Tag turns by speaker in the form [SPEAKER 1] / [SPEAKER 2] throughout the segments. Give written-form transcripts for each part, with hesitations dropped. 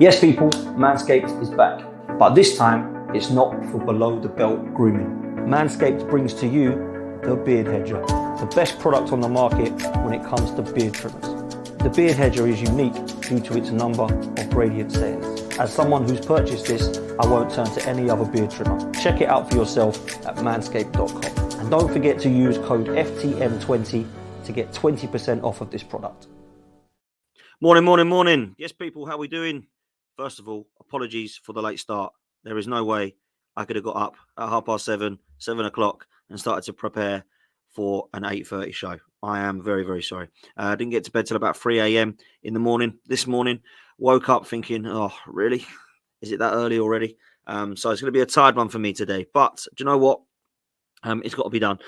[SPEAKER 1] Yes, people, Manscaped is back, but this time it's not for below the belt grooming. Manscaped brings to you the Beard Hedger, the best product on the market when it comes to beard trimmers. The Beard Hedger is unique due to its number of radiant sayings. As someone who's purchased this, I won't turn to any other beard trimmer. Check it out for yourself at manscaped.com. And don't forget to use code FTM20 to get 20% off of this product.
[SPEAKER 2] Morning. Yes, people, how are we doing? First of all, apologies for the late start. There is no way I could have got up at 7:30, 7 o'clock and started to prepare for an 8:30 show. I am very, very sorry. I didn't get to bed till about 3 a.m. in the morning. This morning, woke up thinking, oh, really? Is it that early already? So it's going to be a tired one for me today. But do you know what? It's got to be done.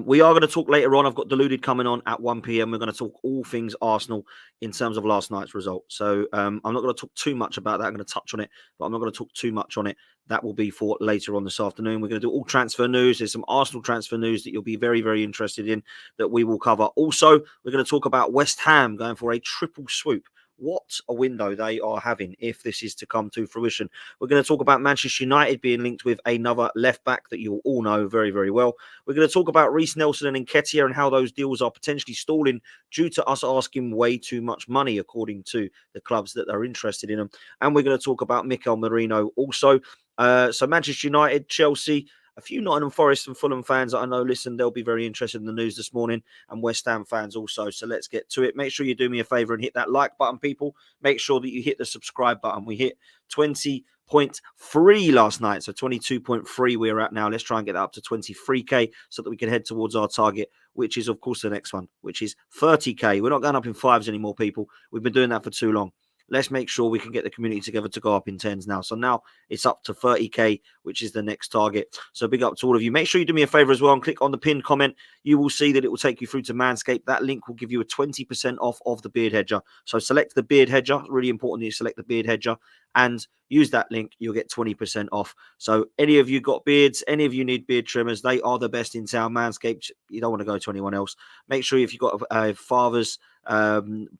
[SPEAKER 2] We are going to talk later on. I've got Deluded coming on at 1 p.m. We're going to talk all things Arsenal in terms of last night's result. So I'm not going to talk too much about that. I'm going to touch on it, but I'm not going to talk too much on it. That will be for later on this afternoon. We're going to do all transfer news. There's some Arsenal transfer news that you'll be very, very interested in that we will cover. Also, we're going to talk about West Ham going for a triple swoop. What a window they are having if this is to come to fruition. We're going to talk about Manchester United being linked with another left-back that you'll all know very, very well. We're going to talk about Reiss Nelson and Nketiah and how those deals are potentially stalling due to us asking way too much money, according to the clubs that are interested in them. And we're going to talk about Merino also. So Manchester United, Chelsea, a few Everton and Forest and Fulham fans that I know, listen, they'll be very interested in the news this morning, and West Ham fans also. So let's get to it. Make sure you do me a favour and hit that like button, people. Make sure that you hit the subscribe button. We hit 20.3 last night, so 22.3 we're at now. Let's try and get that up to 23k so that we can head towards our target, which is, of course, the next one, which is 30k. We're not going up in fives anymore, people. We've been doing that for too long. Let's make sure we can get the community together to go up in tens now. So now it's up to 30k, which is the next target. So big up to all of you. Make sure you do me a favor as well and click on the pinned comment. You will see that it will take you through to Manscaped. That link will give you a 20% off of the Beard Hedger. So select the Beard Hedger. Really important that you select the Beard Hedger and use that link. You'll get 20% off. So any of you got beards, any of you need beard trimmers, they are the best in town. Manscaped, you don't want to go to anyone else. Make sure if you've got fathers,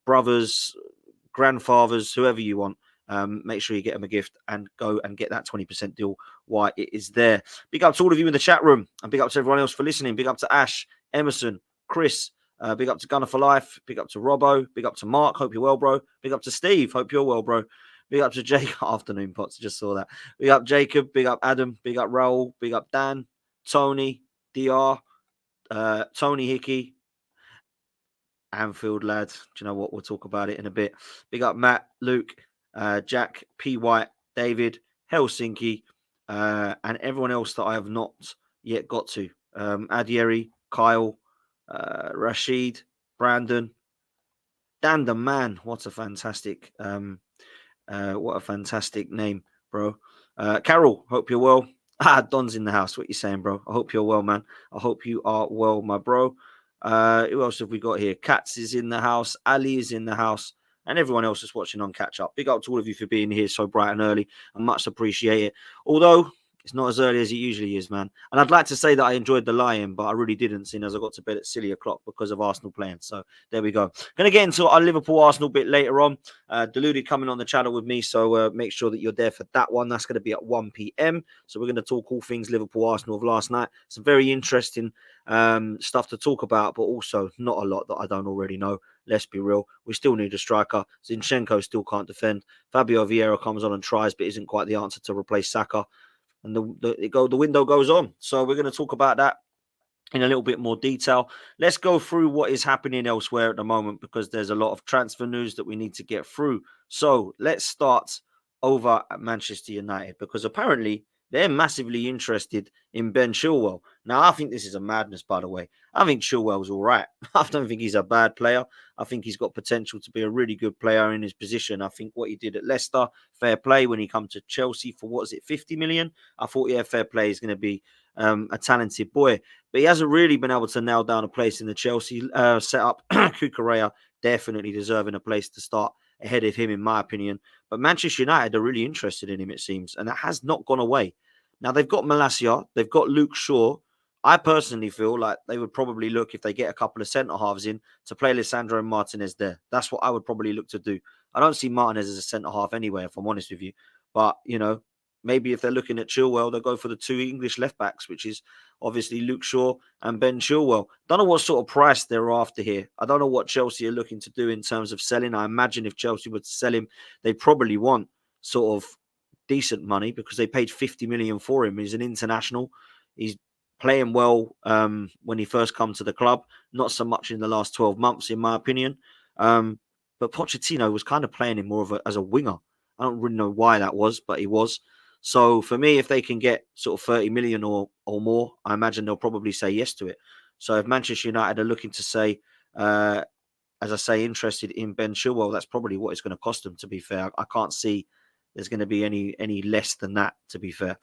[SPEAKER 2] brothers, grandfathers, whoever you want, make sure you get them a gift and go and get that 20% deal while it is there. Big up to all of you in the chat room and big up to everyone else for listening. Big up to Ash, Emerson, Chris, big up to Gunner for Life, big up to Robbo, big up to Mark, hope you're well, bro. Big up to Steve, hope you're well, bro. Big up to Jake, afternoon pots, just saw that. Big up Jacob, big up Adam, big up Raul, big up Dan, Tony, DR, Tony Hickey, Anfield lads. Do you know what? We'll talk about it in a bit. Big up Matt, Luke, Jack, P. White, David, Helsinki, and everyone else that I have not yet got to. Adieri, Kyle, Rashid, Brandon, Dan the Man. What a fantastic name, bro. Carol, hope you're well. Don's in the house. What you saying, bro? I hope you're well, man. I hope you are well, my bro. Who else have we got here? Katz is in the house. Ali is in the house. And everyone else is watching on catch up. Big up to all of you for being here so bright and early. I much appreciate it. Although it's not as early as it usually is, man. And I'd like to say that I enjoyed the lie-in, but I really didn't, seeing as I got to bed at silly o'clock because of Arsenal playing. So there we go. Going to get into our Liverpool-Arsenal bit later on. Deluded coming on the channel with me, so make sure that you're there for that one. That's going to be at 1 p.m. So we're going to talk all things Liverpool-Arsenal of last night. Some very interesting stuff to talk about, but also not a lot that I don't already know. Let's be real. We still need a striker. Zinchenko still can't defend. Fabio Vieira comes on and tries, but isn't quite the answer to replace Saka. And the window goes on. So we're going to talk about that in a little bit more detail. Let's go through what is happening elsewhere at the moment because there's a lot of transfer news that we need to get through. So let's start over at Manchester United because apparently they're massively interested in Ben Chilwell. Now, I think this is a madness, by the way. I think Chilwell's all right. I don't think he's a bad player. I think he's got potential to be a really good player in his position. I think what he did at Leicester, fair play. When he come to Chelsea for, what is it, 50 million? I thought, yeah, fair play. He's going to be a talented boy. But he hasn't really been able to nail down a place in the Chelsea setup. Cucurella definitely deserving a place to start ahead of him, in my opinion. But Manchester United are really interested in him, it seems. And that has not gone away. Now, they've got Malacia. They've got Luke Shaw. I personally feel like they would probably look, if they get a couple of centre-halves in, to play Lisandro Martinez there. That's what I would probably look to do. I don't see Martinez as a centre-half anyway, if I'm honest with you. But, maybe if they're looking at Chilwell, they'll go for the two English left-backs, which is obviously Luke Shaw and Ben Chilwell. Don't know what sort of price they're after here. I don't know what Chelsea are looking to do in terms of selling. I imagine if Chelsea were to sell him, they probably want sort of decent money because they paid 50 million for him. He's an international. He's playing well when he first come to the club. Not so much in the last 12 months, in my opinion. But Pochettino was kind of playing him more as a winger. I don't really know why that was, but he was. So for me, if they can get sort of 30 million or more, I imagine they'll probably say yes to it. So if Manchester United are looking to say, as I say, interested in Ben Chilwell, that's probably what it's going to cost them, to be fair. I can't see there's going to be any less than that, to be fair.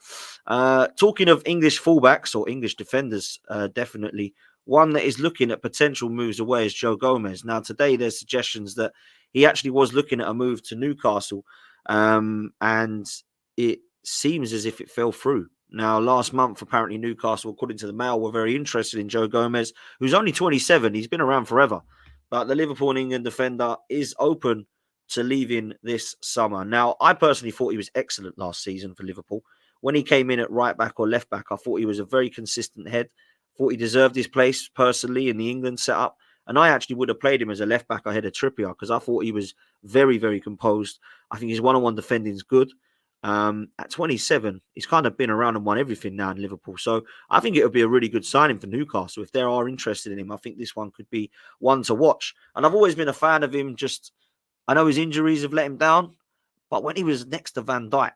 [SPEAKER 2] Talking of English fullbacks or English defenders, definitely, one that is looking at potential moves away is Joe Gomez. Now, today there's suggestions that he actually was looking at a move to Newcastle, and it seems as if it fell through. Now, last month, apparently Newcastle, according to the Mail, were very interested in Joe Gomez, who's only 27. He's been around forever. But the Liverpool and England defender is open to leaving this summer. Now, I personally thought he was excellent last season for Liverpool. When he came in at right back or left back, I thought he was a very consistent head. Thought he deserved his place personally in the England setup. And I actually would have played him as a left back ahead of Trippier because I thought he was very, very composed. I think his one-on-one defending is good. At 27, he's kind of been around and won everything now in Liverpool. So I think it would be a really good signing for Newcastle. If they are interested in him, I think this one could be one to watch. And I've always been a fan of him. I know his injuries have let him down, but when he was next to Van Dijk,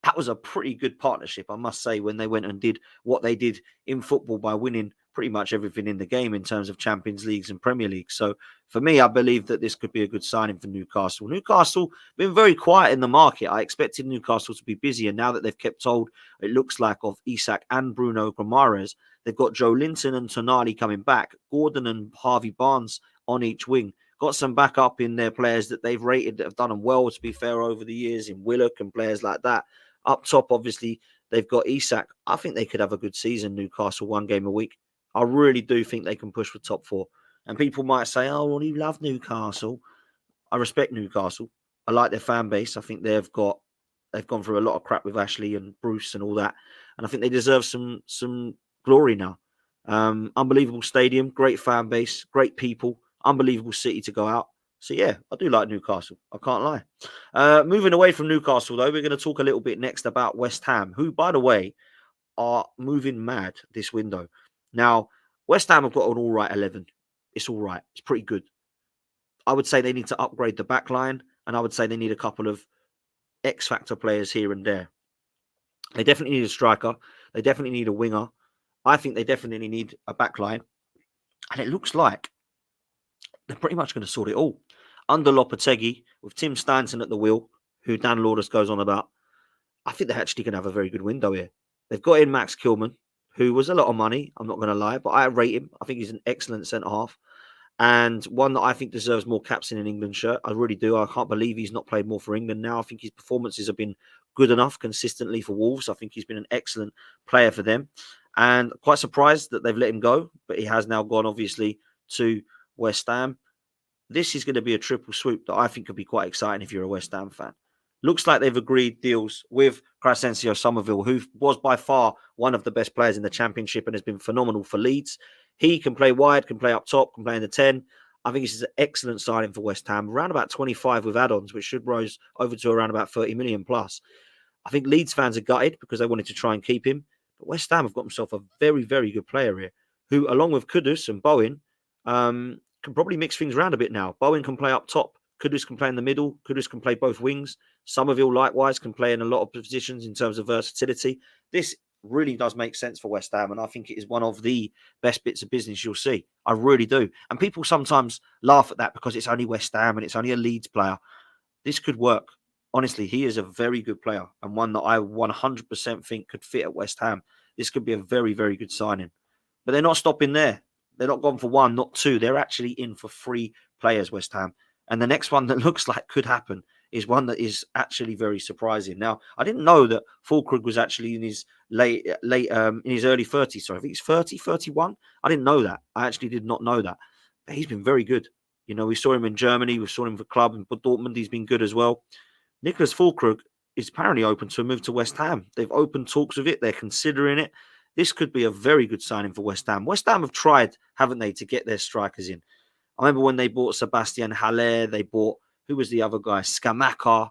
[SPEAKER 2] that was a pretty good partnership, I must say, when they went and did what they did in football by winning pretty much everything in the game in terms of Champions Leagues and Premier League. So for me, I believe that this could be a good signing for Newcastle. Newcastle been very quiet in the market. I expected Newcastle to be busy, and now that they've kept hold, it looks like, of Isak and Bruno Guimaraes, they've got Joe Linton and Toney coming back, Gordon and Harvey Barnes on each wing. Got some backup in their players that they've rated that have done them well, to be fair, over the years, in Willock and players like that. Up top, obviously, they've got Isak. I think they could have a good season, Newcastle, one game a week. I really do think they can push for top four. And people might say, oh, well, you love Newcastle. I respect Newcastle. I like their fan base. I think they've gone through a lot of crap with Ashley and Bruce and all that. And I think they deserve some glory now. Unbelievable stadium, great fan base, great people, unbelievable city to go out. So, yeah, I do like Newcastle. I can't lie. Moving away from Newcastle, though, we're going to talk a little bit next about West Ham, who, by the way, are moving mad this window. Now, West Ham have got an all right 11. It's all right. It's pretty good. I would say they need to upgrade the back line, and I would say they need a couple of X-factor players here and there. They definitely need a striker. They definitely need a winger. I think they definitely need a back line. And it looks like they're pretty much going to sort it all. Under Lopetegui, with Tim Stanton at the wheel, who Dan Lourdes goes on about, I think they're actually going to have a very good window here. They've got in Max Kilman, who was a lot of money, I'm not going to lie, but I rate him. I think he's an excellent centre-half and one that I think deserves more caps in an England shirt. I really do. I can't believe he's not played more for England now. I think his performances have been good enough consistently for Wolves. I think he's been an excellent player for them. And quite surprised that they've let him go, but he has now gone, obviously, to West Ham. This is going to be a triple swoop that I think could be quite exciting if you're a West Ham fan. Looks like they've agreed deals with Crescencio Somerville, who was by far one of the best players in the Championship and has been phenomenal for Leeds. He can play wide, can play up top, can play in the 10. I think this is an excellent signing for West Ham. Around about 25 with add-ons, which should rise over to around about 30 million plus. I think Leeds fans are gutted because they wanted to try and keep him. But West Ham have got themselves a very, very good player here, who, along with Kudus and Bowen, can probably mix things around a bit now. Bowen can play up top. Kudus can play in the middle. Kudus can play both wings. Somerville, likewise, can play in a lot of positions in terms of versatility. This really does make sense for West Ham, and I think it is one of the best bits of business you'll see. I really do. And people sometimes laugh at that because it's only West Ham and it's only a Leeds player. This could work. Honestly, he is a very good player and one that I 100% think could fit at West Ham. This could be a very, very good signing. But they're not stopping there. They're not gone for one, not two. They're actually in for 3 players, West Ham. And the next one that looks like could happen is one that is actually very surprising. Now, I didn't know that Fulkrug was actually in his in his early 30s. So I think he's 30, 31. I didn't know that. I actually did not know that. But he's been very good. You know, we saw him in Germany. We saw him for club and for Dortmund. He's been good as well. Nicholas Füllkrug is apparently open to a move to West Ham. They've opened talks with it. They're considering it. This could be a very good signing for West Ham. West Ham have tried, haven't they, to get their strikers in. I remember when they bought Sebastian Haller, they bought, who was the other guy? Scamacca.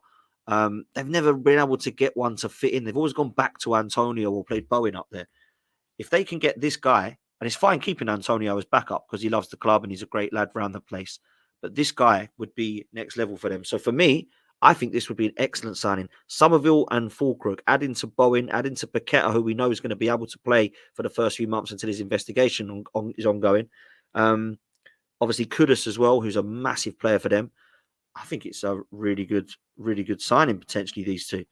[SPEAKER 2] They've never been able to get one to fit in. They've always gone back to Antonio or played Bowen up there. If they can get this guy, and it's fine keeping Antonio as backup because he loves the club and he's a great lad around the place, but this guy would be next level for them. So for me, I think this would be an excellent signing. Somerville and Füllkrug, adding to Bowen, adding to Paqueta, who we know is going to be able to play for the first few months until his investigation is ongoing. Obviously, Kudus as well, who's a massive player for them. I think it's a really good signing, potentially, these two.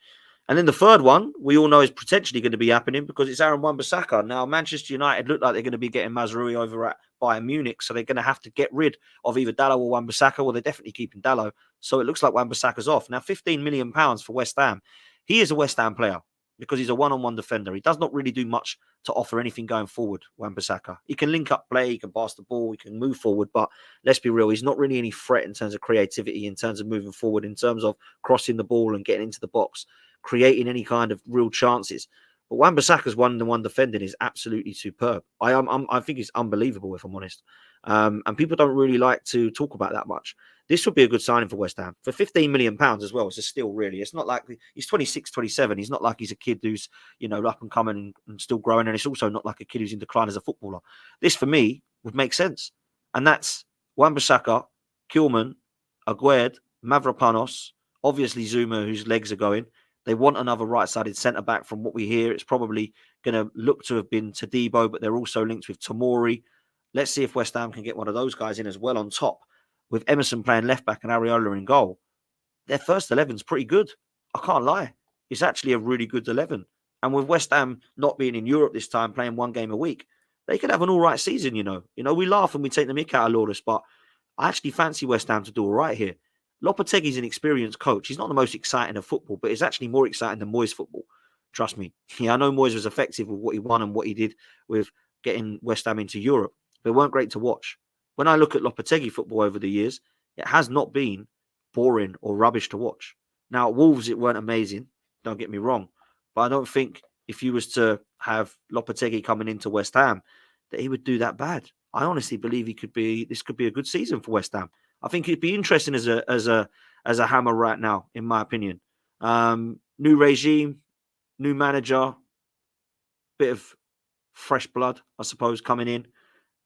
[SPEAKER 2] And then the third one, we all know is potentially going to be happening because it's Aaron Wan-Bissaka. Now, Manchester United look like they're going to be getting Mazraoui over at Bayern Munich, so they're going to have to get rid of either Dalot or Wan-Bissaka. Well, they're definitely keeping Dalot, so it looks like Wan-Bissaka's off. Now, £15 million for West Ham. He is a West Ham player because he's a one-on-one defender. He does not really do much to offer anything going forward, Wan-Bissaka. He can link up play, he can pass the ball, he can move forward, but let's be real, he's not really any threat in terms of creativity, in terms of moving forward, in terms of crossing the ball and getting into the box, creating any kind of real chances. But Wan-Bissaka's one-on-one defending is absolutely superb. I think it's unbelievable, if I'm honest. And people don't really like to talk about that much. This would be a good signing for West Ham. For £15 million as well, it's a steal, really. It's not like he's 26, 27. He's not like he's a kid who's, you know, up and coming and still growing. And it's also not like a kid who's in decline as a footballer. This, for me, would make sense. And that's Wan-Bissaka, Kilman, Aguerd, Mavropanos, obviously Zuma, whose legs are going. They want another right-sided centre-back from what we hear. It's probably going to look to have been Todibo, but they're also linked with Tomori. Let's see if West Ham can get one of those guys in as well on top. With Emerson playing left-back and Areola in goal, their first 11's pretty good. I can't lie. It's actually a really good 11. And with West Ham not being in Europe this time, playing one game a week, they could have an all right season, you know. You know, we laugh and we take the mick out of Lourdes, but I actually fancy West Ham to do all right here. Lopetegui's an experienced coach. He's not the most exciting of football, but it's actually more exciting than Moyes football. Trust me. Yeah, I know Moyes was effective with what he won and what he did with getting West Ham into Europe. They weren't great to watch. When I look at Lopetegui football over the years, it has not been boring or rubbish to watch. Now, at Wolves, it weren't amazing. Don't get me wrong. But I don't think if you was to have Lopetegui coming into West Ham, that he would do that bad. I honestly believe this could be a good season for West Ham. I think it'd be interesting as a hammer right now, in my opinion. New regime, new manager, bit of fresh blood, I suppose, coming in.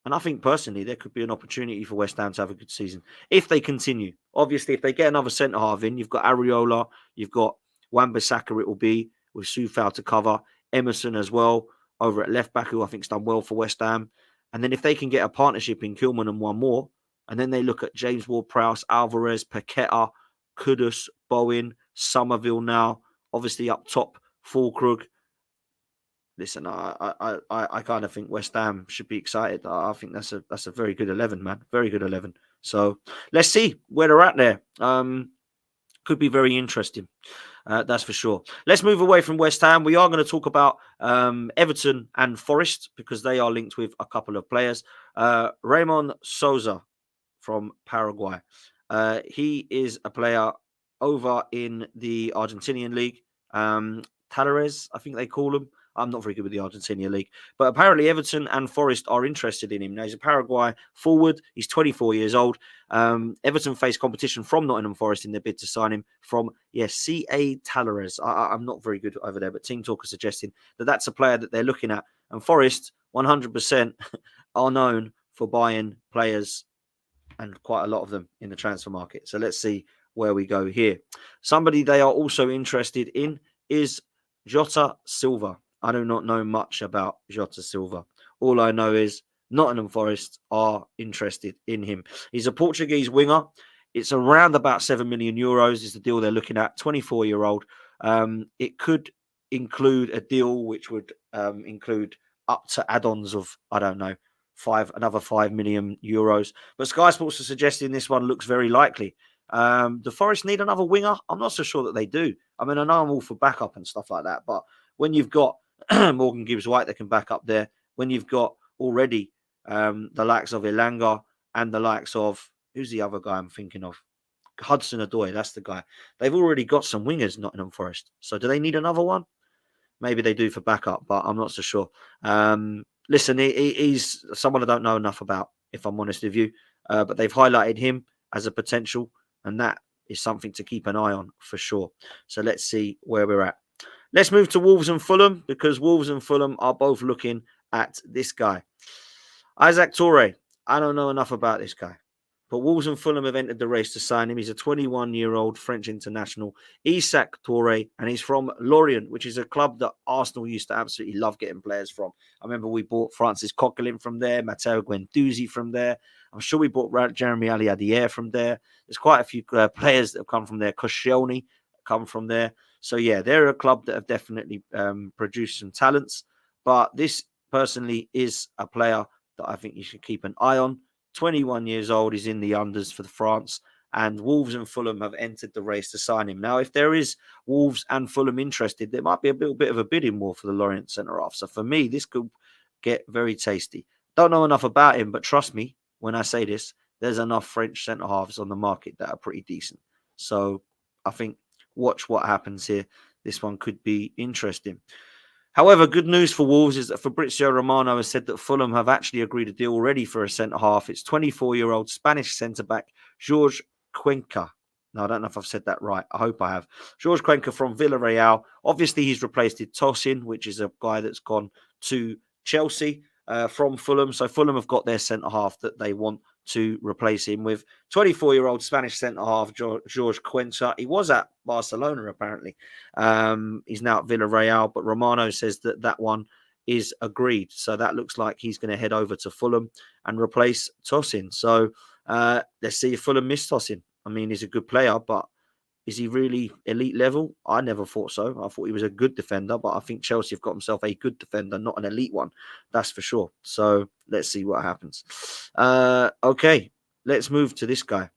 [SPEAKER 2] And I think personally, there could be an opportunity for West Ham to have a good season if they continue. Obviously, if they get another centre half in, you've got Areola, you've got Wan-Bissaka, it will be with Soufal to cover, Emerson as well over at left back, who I think's done well for West Ham. And then if they can get a partnership in Kilman and one more, and then they look at James Ward-Prowse, Alvarez, Paqueta, Kudus, Bowen, Somerville now, obviously up top, Füllkrug. Listen, I kind of think West Ham should be excited. I think that's a very good 11, man. Very good 11. So let's see where they're at there. Could be very interesting. That's for sure. Let's move away from West Ham. We are going to talk about Everton and Forest because they are linked with a couple of players. Raymond Souza from Paraguay. He is a player over in the Argentinian league. Talares, I think they call him. I'm not very good with the Argentina league, but apparently Everton and Forest are interested in him. Now, he's a Paraguay forward. He's 24 years old. Everton face competition from Nottingham Forest in their bid to sign him from, C.A. Talares. I'm not very good over there, but Team Talk are suggesting that that's a player that they're looking at. And Forest, 100%, are known for buying players and quite a lot of them in the transfer market. So let's see where we go here. Somebody they are also interested in is Jota Silva. I do not know much about Jota Silva. All I know is Nottingham Forest are interested in him. He's a Portuguese winger. It's around about 7 million euros is the deal they're looking at. 24-year-old. It could include a deal which would include up to add-ons of, I don't know, another 5 million euros. But Sky Sports are suggesting this one looks very likely. The Forest need another winger? I'm not so sure that they do. I mean, I know I'm all for backup and stuff like that, but when you've got Morgan Gibbs-White that can back up there, when you've got already the likes of Elanga and the likes of Who's the other guy I'm thinking of? Hudson-Odoi, that's the guy. They've already got some wingers, Nottingham Forest. So do they need another one? Maybe they do for backup, but I'm not so sure. Listen, he's someone I don't know enough about, if I'm honest with you. But they've highlighted him as a potential, and that is something to keep an eye on for sure. So let's see where we're at. Let's move to Wolves and Fulham, because Wolves and Fulham are both looking at this guy. Isaac Toure. I don't know enough about this guy. But Wolves and Fulham have entered the race to sign him. He's a 21-year-old French international, Isaac Toure, and he's from Lorient, which is a club that Arsenal used to absolutely love getting players from. I remember we bought Francis Coquelin from there, Matteo Guendouzi from there. I'm sure we bought Jeremy Aliadier from there. There's quite a few players that have come from there. Koscielny come from there. So, yeah, they're a club that have definitely produced some talents. But this, personally, is a player that I think you should keep an eye on. 21 years old, he's in the unders for France, and Wolves and Fulham have entered the race to sign him. Now, if there is Wolves and Fulham interested, there might be a little bit of a bidding war for the Lorient centre-half. So for me, this could get very tasty. Don't know enough about him, but trust me when I say this, there's enough French centre-halves on the market that are pretty decent. So I think watch what happens here. This one could be interesting. However, good news for Wolves is that Fabrizio Romano has said that Fulham have actually agreed a deal already for a centre-half. It's 24-year-old Spanish centre-back Jorge Cuenca. Now, I don't know if I've said that right. I hope I have. Jorge Cuenca from Villarreal. Obviously, he's replaced Tosin, which is a guy that's gone to Chelsea from Fulham. So Fulham have got their centre-half that they want to replace him with. 24-year-old Spanish centre-half Jorge Cuenca. He was at Barcelona, apparently. He's now at Villarreal, but Romano says that one is agreed. So that looks like he's going to head over to Fulham and replace Tosin. So let's see if Fulham miss Tosin. I mean, he's a good player, but is he really elite level? I never thought so. I thought he was a good defender, but I think Chelsea have got himself a good defender, not an elite one. That's for sure. So let's see what happens. Okay, let's move to this guy.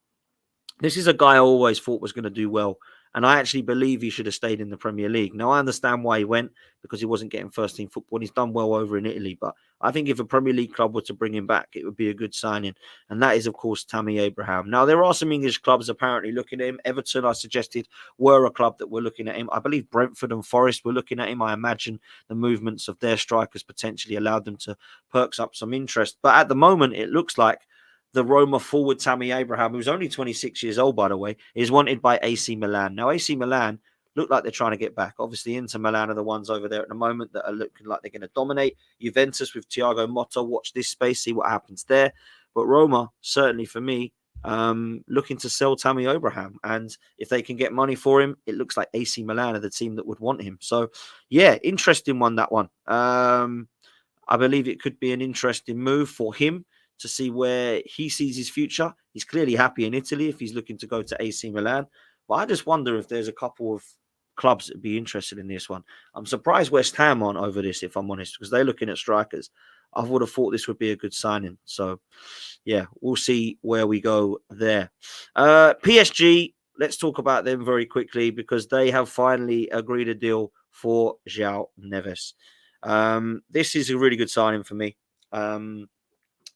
[SPEAKER 2] This is a guy I always thought was going to do well, and I actually believe he should have stayed in the Premier League. Now, I understand why he went, because he wasn't getting first-team football, and he's done well over in Italy, but I think if a Premier League club were to bring him back, it would be a good signing, and that is, of course, Tammy Abraham. Now, there are some English clubs apparently looking at him. Everton, I suggested, were a club that were looking at him. I believe Brentford and Forest were looking at him. I imagine the movements of their strikers potentially allowed them to perk up some interest, but at the moment, it looks like the Roma forward Tammy Abraham, who's only 26 years old, by the way, is wanted by AC Milan. Now, AC Milan look like they're trying to get back. Obviously, Inter Milan are the ones over there at the moment that are looking like they're going to dominate. Juventus with Thiago Motta, watch this space, see what happens there. But Roma, certainly for me, looking to sell Tammy Abraham. And if they can get money for him, it looks like AC Milan are the team that would want him. So, yeah, interesting one, that one. I believe it could be an interesting move for him to see where he sees his future. He's clearly happy in Italy if he's looking to go to AC Milan. But I just wonder if there's a couple of clubs that would be interested in this one. I'm surprised West Ham aren't over this, if I'm honest, because they're looking at strikers. I would have thought this would be a good signing. So, yeah, we'll see where we go there. PSG, let's talk about them very quickly, because they have finally agreed a deal for Joao Neves. This is a really good signing for me.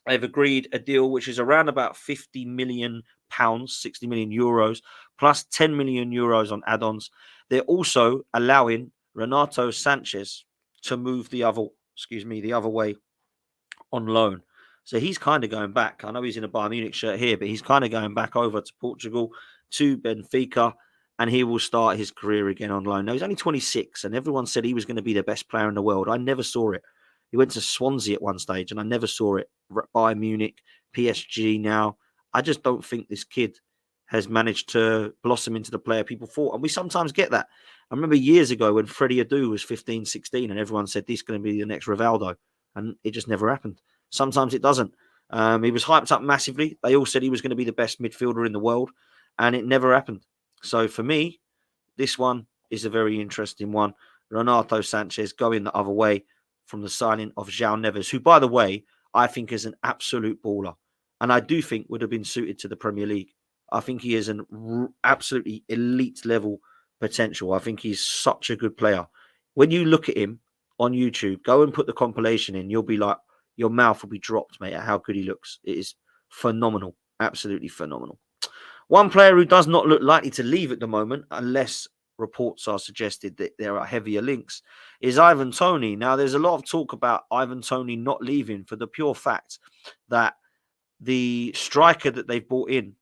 [SPEAKER 2] They've agreed a deal which is around about £50 million, 60 million euros, plus 10 million euros on add-ons. They're also allowing Renato Sanchez to move the other way on loan. So he's kind of going back. I know he's in a Bayern Munich shirt here, but he's kind of going back over to Portugal, to Benfica, and he will start his career again on loan. Now, he's only 26, and everyone said he was going to be the best player in the world. I never saw it. He went to Swansea at one stage, and I never saw it. Bayern Munich, PSG now. I just don't think this kid has managed to blossom into the player people thought. And we sometimes get that. I remember years ago when Freddie Adu was 15, 16, and everyone said, this is going to be the next Rivaldo. And it just never happened. Sometimes it doesn't. He was hyped up massively. They all said he was going to be the best midfielder in the world, and it never happened. So for me, this one is a very interesting one. Renato Sanchez going the other way from the signing of Joao Neves, who, by the way, I think is an absolute baller. And I do think would have been suited to the Premier League. I think he is an absolutely elite level potential. I think he's such a good player. When you look at him on YouTube, go and put the compilation in, you'll be like, your mouth will be dropped, mate, at how good he looks. It is phenomenal. Absolutely phenomenal. One player who does not look likely to leave at the moment, unless reports are suggested that there are heavier links, is Ivan Toney. Now, there's a lot of talk about Ivan Toney not leaving for the pure fact that the striker that they've brought in,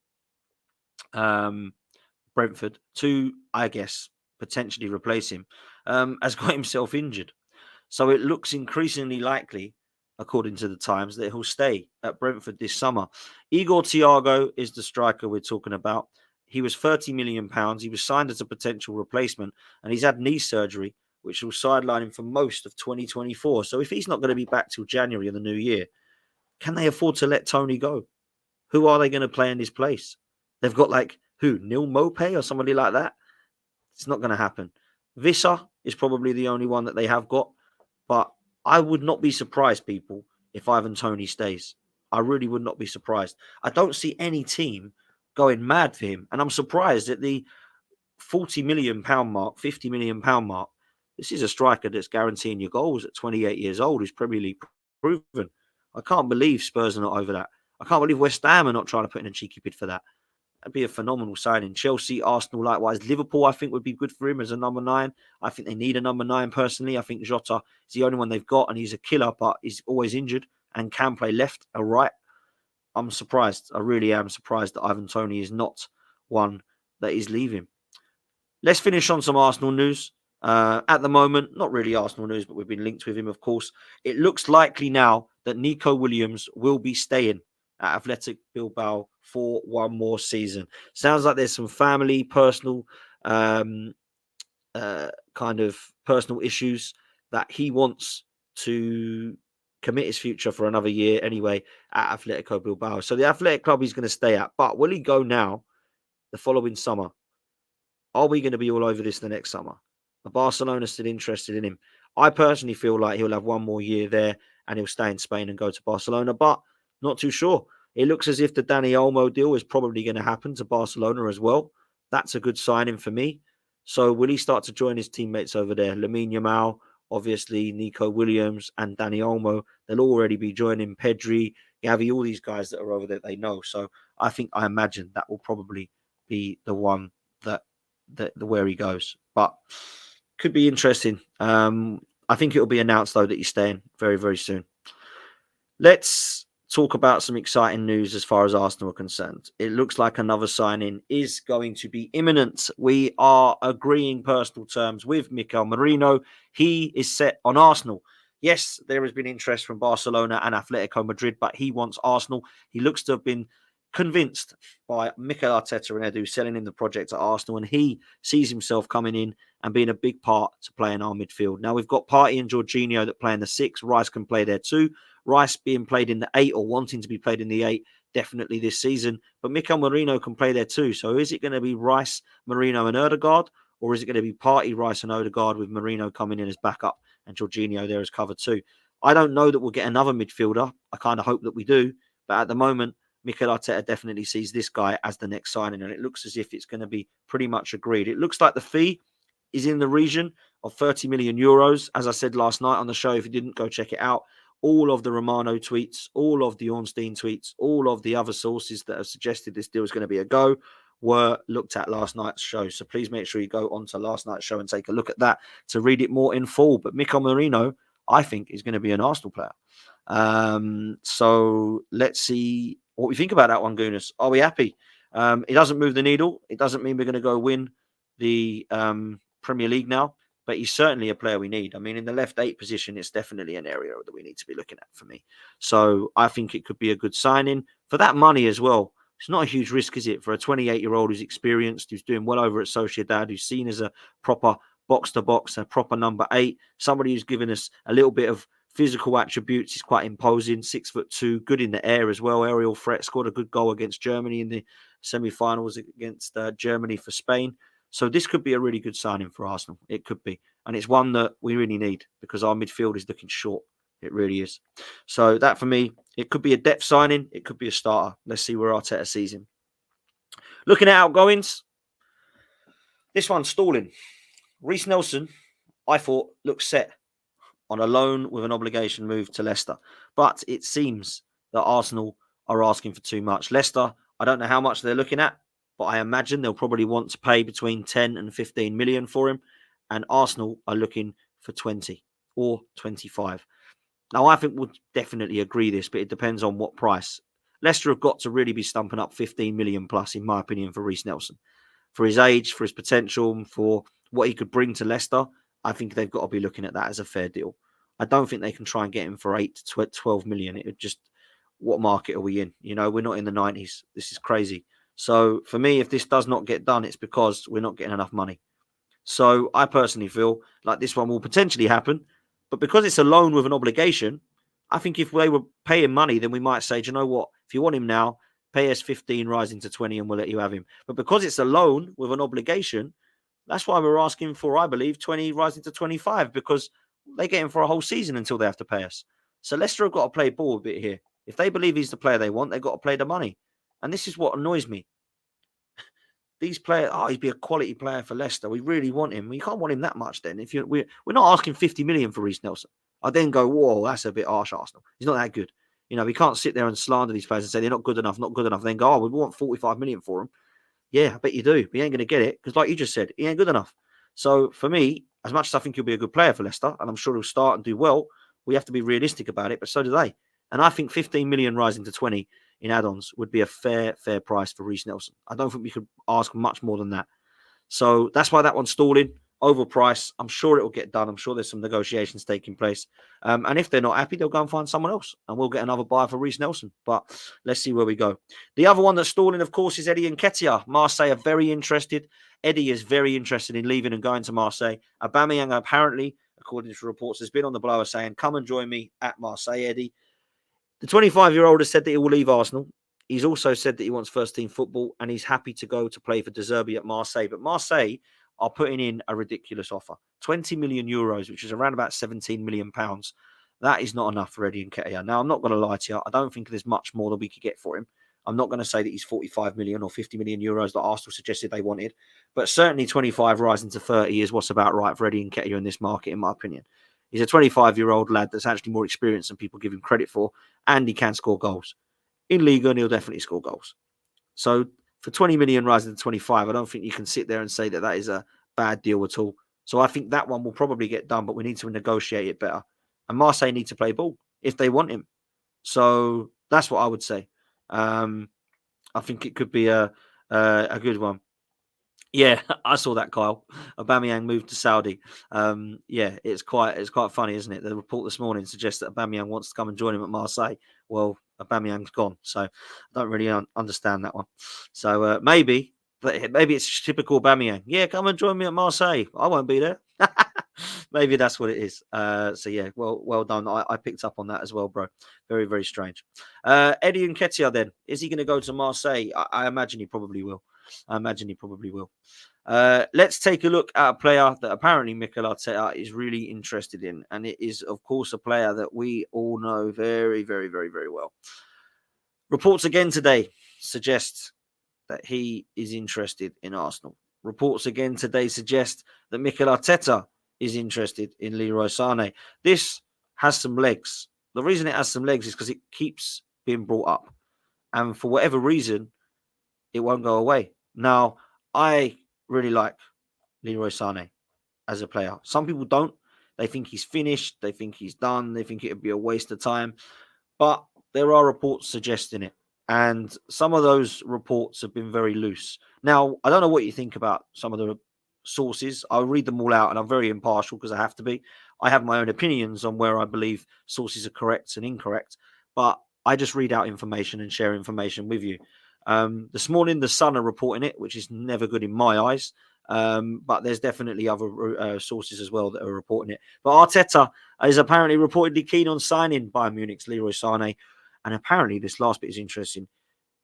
[SPEAKER 2] Brentford, to, I guess, potentially replace him, has got himself injured. So it looks increasingly likely, according to the Times, that he'll stay at Brentford this summer. Igor Thiago is the striker we're talking about. He was £30 million. He was signed as a potential replacement, and he's had knee surgery, which will sideline him for most of 2024. So if he's not going to be back till January of the new year, can they afford to let Toney go? Who are they going to play in his place? They've got Neil Maupay or somebody like that? It's not going to happen. Visser is probably the only one that they have got. But I would not be surprised, people, if Ivan Toney stays. I really would not be surprised. I don't see any team going mad for him. And I'm surprised at the £40 million mark, £50 million mark. This is a striker that's guaranteeing your goals at 28 years old, who's Premier League proven. I can't believe Spurs are not over that. I can't believe West Ham are not trying to put in a cheeky bid for that. That'd be a phenomenal signing. Chelsea, Arsenal, likewise. Liverpool, I think, would be good for him as a number 9. I think they need a number 9 personally. I think Jota is the only one they've got, and he's a killer, but he's always injured and can play left or right. I'm surprised. I really am surprised that Ivan Toney is not one that is leaving. Let's finish on some Arsenal news. At the moment, not really Arsenal news, but we've been linked with him, of course. It looks likely now that Nico Williams will be staying at Athletic Bilbao for one more season. Sounds like there's some family, personal, kind of personal issues that he wants to commit his future for another year anyway at Atletico Bilbao. So the Athletic Club he's going to stay at. But will he go now, the following summer? Are we going to be all over this the next summer? Are Barcelona still interested in him? I personally feel like he'll have one more year there and he'll stay in Spain and go to Barcelona, but not too sure. It looks as if the Dani Olmo deal is probably going to happen to Barcelona as well. That's a good signing for me. So will he start to join his teammates over there? Lamine Yamal, obviously, Nico Williams and Dani Olmo. They'll already be joining Pedri, Gavi, all these guys that are over there they know. So I imagine that will probably be the one that where he goes. But could be interesting. I think it will be announced, though, that he's staying very, very soon. Let's talk about some exciting news as far as Arsenal are concerned. It looks like another signing is going to be imminent. We are agreeing personal terms with Mikel Merino. He is set on Arsenal. Yes, there has been interest from Barcelona and Atletico Madrid, but he wants Arsenal. He looks to have been convinced by Mikel Arteta and Edu selling him the project at Arsenal, and he sees himself coming in and being a big part to play in our midfield. Now, we've got Partey and Jorginho that play in the 6. Rice can play there too. Rice being played in the 8 or wanting to be played in the 8 definitely this season. But Mikel Merino can play there too. So is it going to be Rice, Merino and Odegaard? Or is it going to be Partey, Rice and Odegaard with Merino coming in as backup and Jorginho there as cover too? I don't know that we'll get another midfielder. I kind of hope that we do. But at the moment, Mikel Arteta definitely sees this guy as the next signing. And it looks as if it's going to be pretty much agreed. It looks like the fee is in the region of 30 million euros. As I said last night on the show, if you didn't, go check it out. All of the Romano tweets, all of the Ornstein tweets, all of the other sources that have suggested this deal is going to be a go were looked at last night's show. So please make sure you go onto last night's show and take a look at that to read it more in full. But Mikel Merino, I think, is going to be an Arsenal player. So let's see what we think about that one, Gunas. Are we happy? It doesn't move the needle. It doesn't mean we're going to go win the Premier League now. But he's certainly a player we need. I mean, in the left 8 position, it's definitely an area that we need to be looking at for me. So I think it could be a good signing. For that money as well, it's not a huge risk, is it? For a 28-year-old who's experienced, who's doing well over at Sociedad, who's seen as a proper box-to-box, a proper number 8, somebody who's given us a little bit of physical attributes. He's quite imposing, 6'2", good in the air as well, aerial threat, scored a good goal against Germany in the semi-finals against Germany for Spain. So this could be a really good signing for Arsenal. It could be. And it's one that we really need because our midfield is looking short. It really is. So that for me, it could be a depth signing. It could be a starter. Let's see where Arteta sees him. Looking at outgoings, this one's stalling. Reece Nelson, I thought, looked set on a loan with an obligation move to Leicester. But it seems that Arsenal are asking for too much. Leicester I don't know how much they're looking at, but I imagine they'll probably want to pay between 10 and 15 million for him. And Arsenal are looking for 20 or 25. Now, I think we'll definitely agree this, but it depends on what price. Leicester have got to really be stumping up 15 million plus, in my opinion, for Reece Nelson. For his age, for his potential, for what he could bring to Leicester, I think they've got to be looking at that as a fair deal. I don't think they can try and get him for 8 to 12 million. It would just, what market are we in? You know, we're not in the 90s. This is crazy. So for me, if this does not get done, it's because we're not getting enough money. So I personally feel like this one will potentially happen. But because it's a loan with an obligation, I think if they were paying money, then we might say, do you know what? If you want him now, pay us 15 rising to 20 and we'll let you have him. But because it's a loan with an obligation, that's why we're asking for, I believe, 20 rising to 25, because they get him for a whole season until they have to pay us. So Leicester have got to play ball a bit here. If they believe he's the player they want, they've got to play the money. And this is what annoys me. These players, he'd be a quality player for Leicester. We really want him. You can't want him that much then. If we're not asking 50 million for Reece Nelson. I then go, whoa, that's a bit harsh, Arsenal. He's not that good. You know, we can't sit there and slander these players and say they're not good enough, not good enough. Then go, we want 45 million for him. Yeah, I bet you do. But you ain't going to get it because, like you just said, he ain't good enough. So for me, as much as I think he'll be a good player for Leicester, and I'm sure he'll start and do well, we have to be realistic about it. But so do they. And I think 15 million rising to 20 in add-ons would be a fair price for Reece Nelson. I don't think we could ask much more than that. So that's why that one's stalling. Overpriced. I'm sure it will get done. I'm sure there's some negotiations taking place. And if they're not happy, they'll go and find someone else. And we'll get another buyer for Reece Nelson. But let's see where we go. The other one that's stalling, of course, is Eddie Nketiah. Marseille are very interested. Eddie is very interested in leaving and going to Marseille. Aubameyang apparently, according to reports, has been on the blower saying, come and join me at Marseille, Eddie. The 25-year-old has said that he will leave Arsenal. He's also said that he wants first-team football and he's happy to go to play for De Zerbi at Marseille. But Marseille are putting in a ridiculous offer. 20 million euros, which is around about 17 million pounds. That is not enough for Eddie Nketiah. Now, I'm not going to lie to you. I don't think there's much more that we could get for him. I'm not going to say that he's 45 million or 50 million euros that Arsenal suggested they wanted. But certainly 25 rising to 30 is what's about right for Eddie Nketiah in this market, in my opinion. He's a 25-year-old lad that's actually more experienced than people give him credit for, and he can score goals. In Liga, and he'll definitely score goals. So for 20 million rising to 25, I don't think you can sit there and say that that is a bad deal at all. So I think that one will probably get done, but we need to negotiate it better. And Marseille need to play ball if they want him. So that's what I would say. I think it could be a good one. Yeah, I saw that, Kyle. Aubameyang moved to Saudi. Yeah, it's quite funny, isn't it? The report this morning suggests that Aubameyang wants to come and join him at Marseille. Well, Aubameyang's gone, so I don't really understand that one. So maybe it's typical Aubameyang. Yeah, come and join me at Marseille. I won't be there. Maybe that's what it is. So yeah, well done. I picked up on that as well, bro. Very, very strange. Eddie Nketiah then, is he going to go to Marseille? I imagine he probably will. Let's take a look at a player that apparently Mikel Arteta is really interested in. And it is, of course, a player that we all know very, very, very, very well. Reports again today suggest that he is interested in Arsenal. Reports again today suggest that Mikel Arteta is interested in Leroy Sane. This has some legs. The reason it has some legs is because it keeps being brought up. And for whatever reason, it won't go away. Now, I really like Leroy Sane as a player. Some people don't. They think he's finished. They think he's done. They think it would be a waste of time. But there are reports suggesting it. And some of those reports have been very loose. Now, I don't know what you think about some of the sources. I'll read them all out, and I'm very impartial because I have to be. I have my own opinions on where I believe sources are correct and incorrect. But I just read out information and share information with you. This morning, the Sun are reporting it, which is never good in my eyes. But there's definitely other sources as well that are reporting it. But Arteta is apparently reportedly keen on signing Bayern Munich's Leroy Sane. And apparently, this last bit is interesting.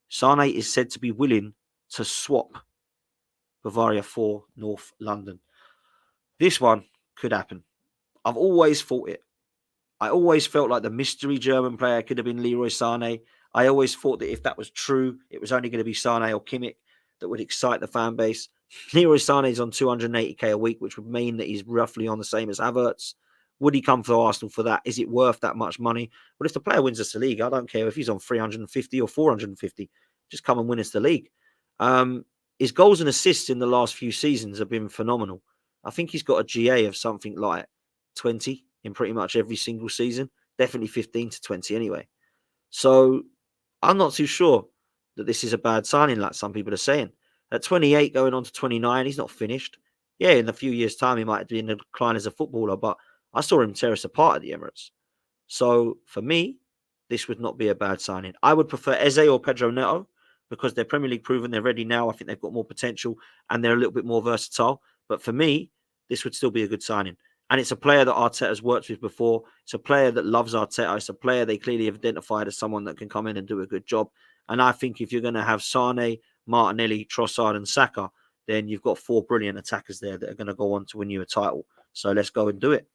[SPEAKER 2] Sane is said to be willing to swap Bavaria for North London. This one could happen. I've always thought it. I always felt like the mystery German player could have been Leroy Sane. I always thought that if that was true, it was only going to be Sane or Kimmich that would excite the fan base. Leroy Sane is on 280k a week, which would mean that he's roughly on the same as Havertz. Would he come for Arsenal for that? Is it worth that much money? Well, if the player wins the league, I don't care if he's on 350 or 450. just come and win us the league. His goals and assists in the last few seasons have been phenomenal. I think he's got a GA of something like 20 in pretty much every single season. Definitely 15 to 20 anyway. So I'm not too sure that this is a bad signing, like some people are saying. At 28 going on to 29, he's not finished. Yeah, in a few years' time, he might be in a decline as a footballer, but I saw him tear us apart at the Emirates. So for me, this would not be a bad signing. I would prefer Eze or Pedro Neto because they're Premier League proven. They're ready now. I think they've got more potential and they're a little bit more versatile. But for me, this would still be a good signing. And it's a player that Arteta has worked with before. It's a player that loves Arteta. It's a player they clearly have identified as someone that can come in and do a good job. And I think if you're going to have Sane, Martinelli, Trossard and Saka, then you've got 4 brilliant attackers there that are going to go on to win you a title. So let's go and do it,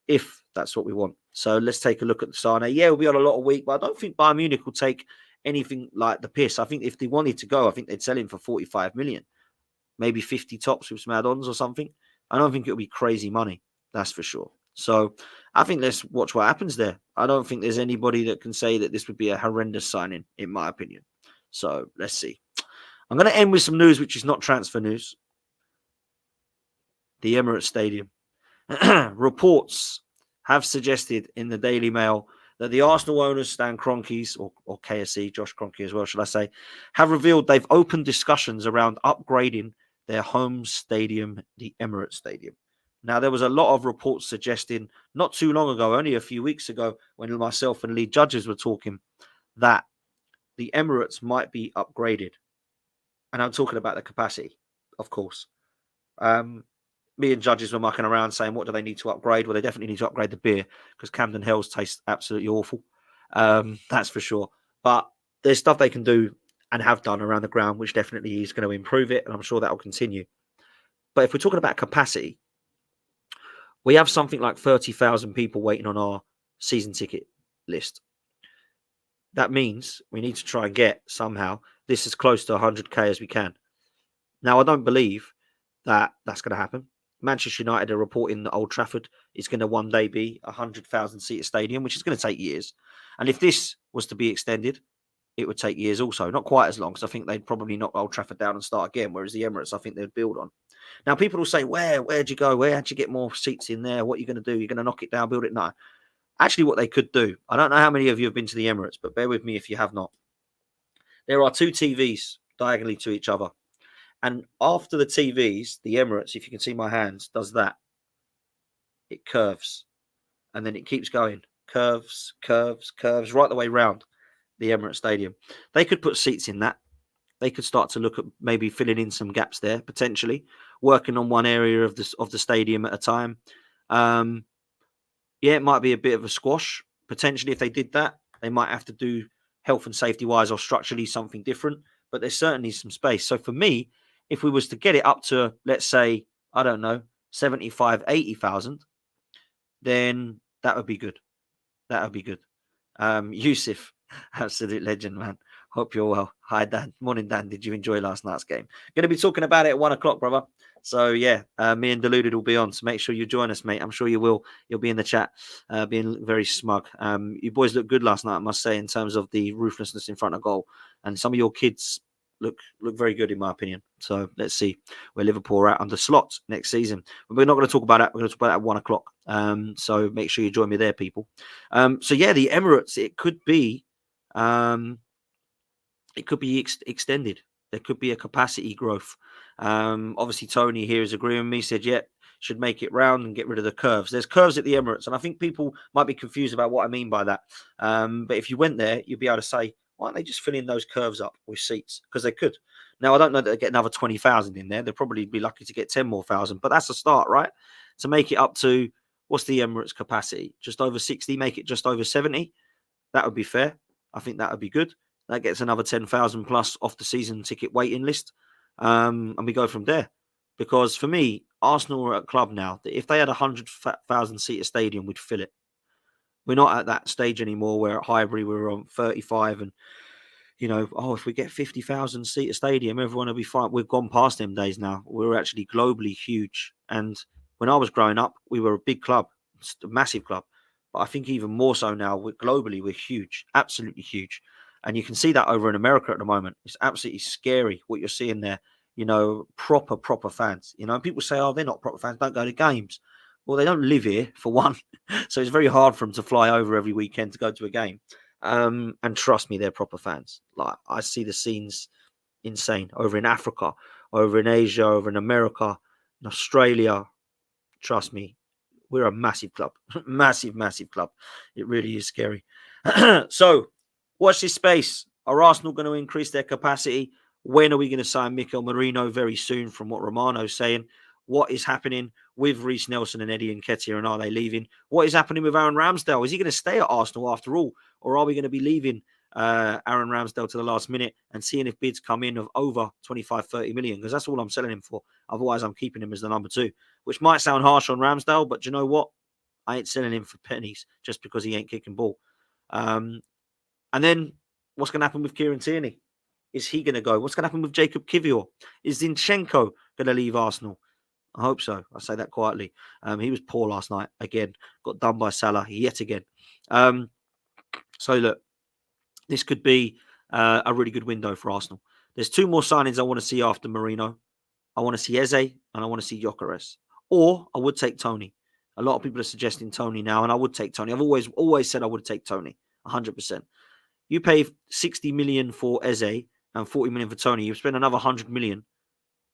[SPEAKER 2] if that's what we want. So let's take a look at the Sane. Yeah, we'll be on a lot of week, but I don't think Bayern Munich will take anything like the piss. I think if they wanted to go, I think they'd sell him for 45 million. Maybe 50 tops with some add-ons or something. I don't think it'll be crazy money. That's for sure. So I think let's watch what happens there. I don't think there's anybody that can say that this would be a horrendous signing, in my opinion. So let's see. I'm going to end with some news, which is not transfer news. The Emirates Stadium. Reports have suggested in the Daily Mail that the Arsenal owners, Stan Kroenke's, or KSE, Josh Kroenke as well, should I say, have revealed they've opened discussions around upgrading their home stadium, the Emirates Stadium. Now, there was a lot of reports suggesting not too long ago, only a few weeks ago, when myself and Lee Judges were talking, that the Emirates might be upgraded. And I'm talking about the capacity, of course. Me and Judges were mucking around saying, what do they need to upgrade? Well, they definitely need to upgrade the beer because Camden Hells tastes absolutely awful. That's for sure. But there's stuff they can do and have done around the ground, which definitely is going to improve it. And I'm sure that will continue. But if we're talking about capacity, we have something like 30,000 people waiting on our season ticket list. That means we need to try and get somehow this as close to 100k as we can. Now, I don't believe that that's going to happen. Manchester United are reporting that Old Trafford is going to one day be a 100,000 seater stadium, which is going to take years. And if this was to be extended, it would take years also. Not quite as long, because I think they'd probably knock Old Trafford down and start again, whereas the Emirates, I think they'd build on. Now, people will say, where'd you go? Where'd you get more seats in there? What are you going to do? You're going to knock it down, build it? No. Actually, what they could do, I don't know how many of you have been to the Emirates, but bear with me if you have not. There are 2 TVs diagonally to each other. And after the TVs, the Emirates, if you can see my hands, does that. It curves. And then it keeps going. Curves, curves, curves, right the way round the Emirates Stadium. They could put seats in that. They could start to look at maybe filling in some gaps there, potentially. Working on one area of the stadium at a time. Yeah, it might be a bit of a squash. Potentially, if they did that, they might have to do health and safety-wise or structurally something different. But there's certainly some space. So for me, if we was to get it up to, let's say, I don't know, 75, 80,000, then that would be good. That would be good. Yusuf, absolute legend, man. Hope you're well. Hi, Dan. Morning, Dan. Did you enjoy last night's game? Going to be talking about it at 1 o'clock, brother. So, yeah, me and Deluded will be on. So make sure you join us, mate. I'm sure you will. You'll be in the chat, being very smug. You boys looked good last night, I must say, in terms of the ruthlessness in front of goal. And some of your kids look very good, in my opinion. So let's see where Liverpool are at under slots next season. But we're not going to talk about that. We're going to talk about that at 1 o'clock. So make sure you join me there, people. So, yeah, the Emirates, it could be extended. There could be a capacity growth. Obviously, Toney here is agreeing with me. Said, yeah, should make it round and get rid of the curves. There's curves at the Emirates, and I think people might be confused about what I mean by that. But if you went there, you'd be able to say, why don't they just fill in those curves up with seats? Because they could. Now, I don't know that they get another 20,000 in there. They'll probably be lucky to get 10 more thousand, but that's a start, right? To make it up to, what's the Emirates capacity? Just over 60, make it just over 70. That would be fair. I think that would be good. That gets another 10,000 plus off the season ticket waiting list. And we go from there. Because for me, Arsenal are at a club now that if they had a 100,000 seater stadium, we'd fill it. We're not at that stage anymore where at Highbury we were on 35 and, if we get 50,000 seater stadium, everyone will be fine. We've gone past them days now. We're actually globally huge. And when I was growing up, we were a big club, a massive club. But I think even more so now, globally, we're huge, absolutely huge. And you can see that over in America at the moment. It's absolutely scary what you're seeing there. You know, proper fans. You know, people say, oh, they're not proper fans, don't go to games. Well, they don't live here, for one. So it's very hard for them to fly over every weekend to go to a game. And trust me, they're proper fans. Like, I see the scenes insane over in Africa, over in Asia, over in America, in Australia. Trust me, we're a massive club. massive club. It really is scary. So, watch this space. Are Arsenal going to increase their capacity? When are we going to sign Mikel Merino? Very soon, from what Romano's saying. What is happening with Reece Nelson and Eddie Nketiah, and are they leaving? What is happening with Aaron Ramsdale? Is he going to stay at Arsenal after all? Or are we going to be leaving Aaron Ramsdale to the last minute and seeing if bids come in of over 25, 30 million? Because that's all I'm selling him for. Otherwise, I'm keeping him as the number 2, which might sound harsh on Ramsdale, but you know what? I ain't selling him for pennies just because he ain't kicking ball. And then what's going to happen with Kieran Tierney? Is he going to go? What's going to happen with Jacob Kivior? Is Zinchenko going to leave Arsenal? I hope so. I say that quietly. He was poor last night. Again, got done by Salah yet again. So look, this could be a really good window for Arsenal. There's 2 more signings I want to see after Merino. I want to see Eze and I want to see Gyökeres. Or I would take Toney. A lot of people are suggesting Toney now, and I would take Toney. I've always said I would take Toney, 100%. You pay 60 million for Eze and 40 million for Toney. You've spent another 100 million.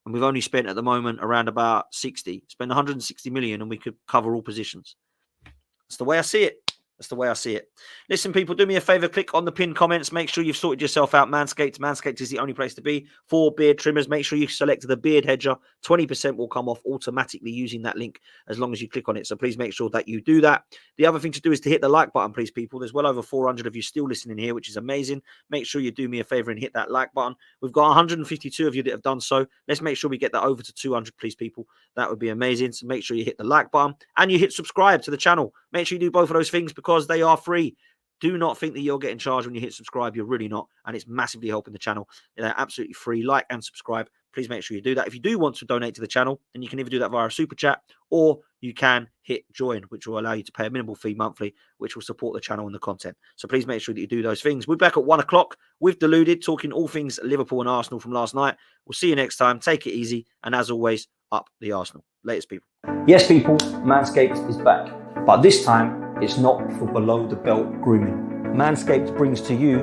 [SPEAKER 2] And we've only spent at the moment around about 60. Spend 160 million and we could cover all positions. That's the way I see it. That's the way I see it. Listen, people, do me a favor. Click on the pinned comments. Make sure you've sorted yourself out. Manscaped. Manscaped is the only place to be for beard trimmers. Make sure you select the beard hedger. 20% will come off automatically using that link as long as you click on it. So please make sure that you do that. The other thing to do is to hit the like button, please, people. There's well over 400 of you still listening here, which is amazing. Make sure you do me a favor and hit that like button. We've got 152 of you that have done so. Let's make sure we get that over to 200, please, people. That would be amazing. So make sure you hit the like button and you hit subscribe to the channel. Make sure you do both of those things because they are free. Do not think that you're getting charged when you hit subscribe. You're really not. And it's massively helping the channel. They're absolutely free. Like and subscribe. Please make sure you do that. If you do want to donate to the channel, then you can either do that via a super chat or you can hit join, which will allow you to pay a minimal fee monthly, which will support the channel and the content. So please make sure that you do those things. We're back at 1 o'clock with Deluded, talking all things Liverpool and Arsenal from last night. We'll see you next time. Take it easy. And as always, up the Arsenal. Latest, people.
[SPEAKER 1] Yes, people, Manscaped is back. But this time, it's not for below the belt grooming. Manscaped brings to you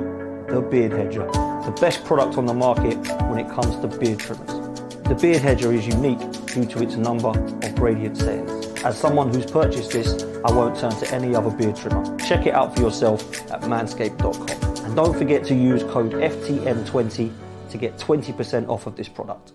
[SPEAKER 1] the Beard Hedger, the best product on the market when it comes to beard trimmers. The Beard Hedger is unique due to its number of radiant settings. As someone who's purchased this, I won't turn to any other beard trimmer. Check it out for yourself at manscaped.com. And don't forget to use code FTM20 to get 20% off of this product.